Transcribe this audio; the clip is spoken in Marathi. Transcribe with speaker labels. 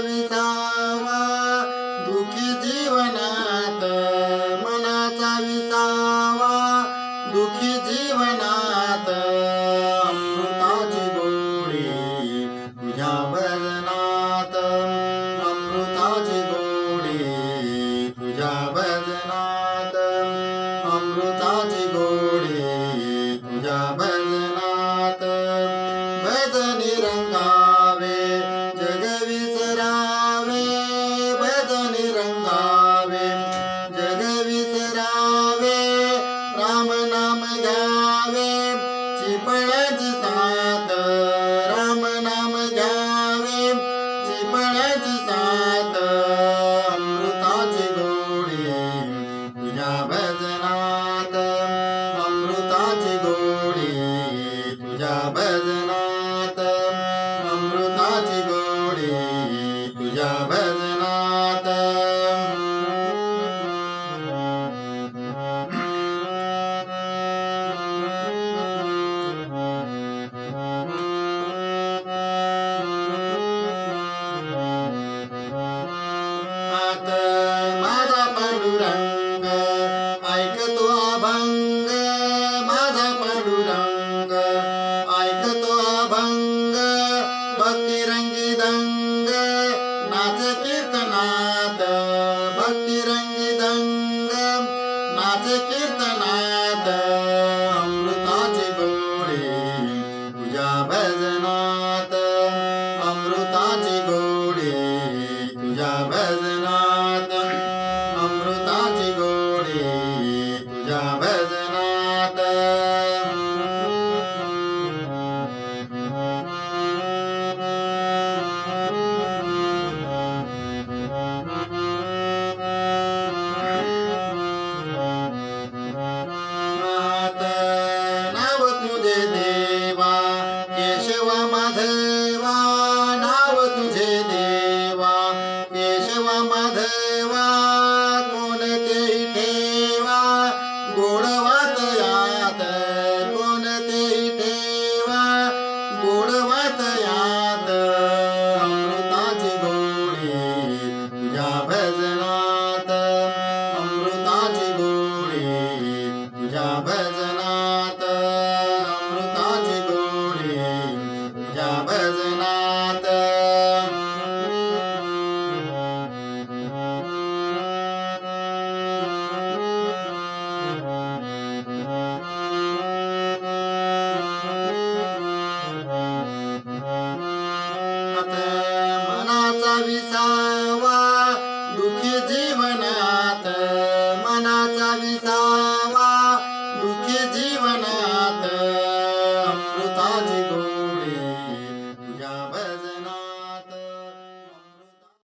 Speaker 1: विसावा दुखी जीवनात, मनाचा विसावा दुखी जीवनात, अमृताची गोडी तुझ्या भजनात, अमृताची गोडी तुझ्या भजनात, अमृताची गोडी तुझ्या भजनात. भजनी रंगावे जग विसरावे, भजनी रंगावे जग विसरावे, राम नाम घ्यावे चिपळाची साथ, राम नाम घ्यावे चिपळाची साथ, अमृताची गोडी तुझ्या भजनात, अमृताची गोडी तुझ्या भजनात, अमृताची गोडी तुझ्या भजनात. आत माझा पांडुरंग ऐकतो अभंग, माझा पांडुरंग ऐकतो अभंग, भक्तिरंगी दंग नाच कीर्तनात, भक्तिरंगी दंग नाच कीर्तनात, अमृताची गोडी तुझ्या भजनात, अमृताची गोडी तुझ्या भजनात, अमृताची गोडी तुझ्या भजनात. नाव तुझे देवा केशवा माधवा, नाव तुझे देवा केशवा माधवा, कोणतेही ठेवा गोडवात यात, कोणतेही ठेवा गोडवात यात, अमृताची गोडी तुझ्या भजनात, अमृताची गोडी तुझ्या भजनात, अमृताची गोडी तुझ्या भजनात. मनाचा विसावा